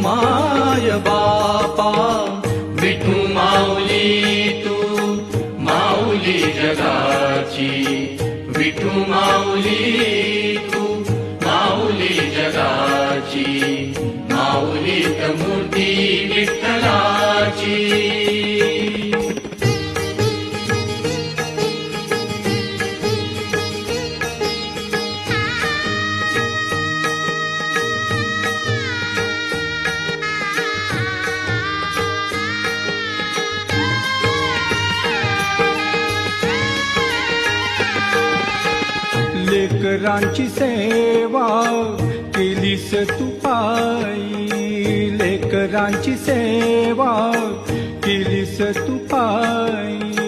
माय बापा. विठू माऊली तू माऊली जगाची. विठू माऊली तू माऊली जगाची. माऊलीत मूर्ती विठ्ठलाची. लेकरांची सेवा केलीस तू पायी. लेकरांची सेवा केलीस तू पायी.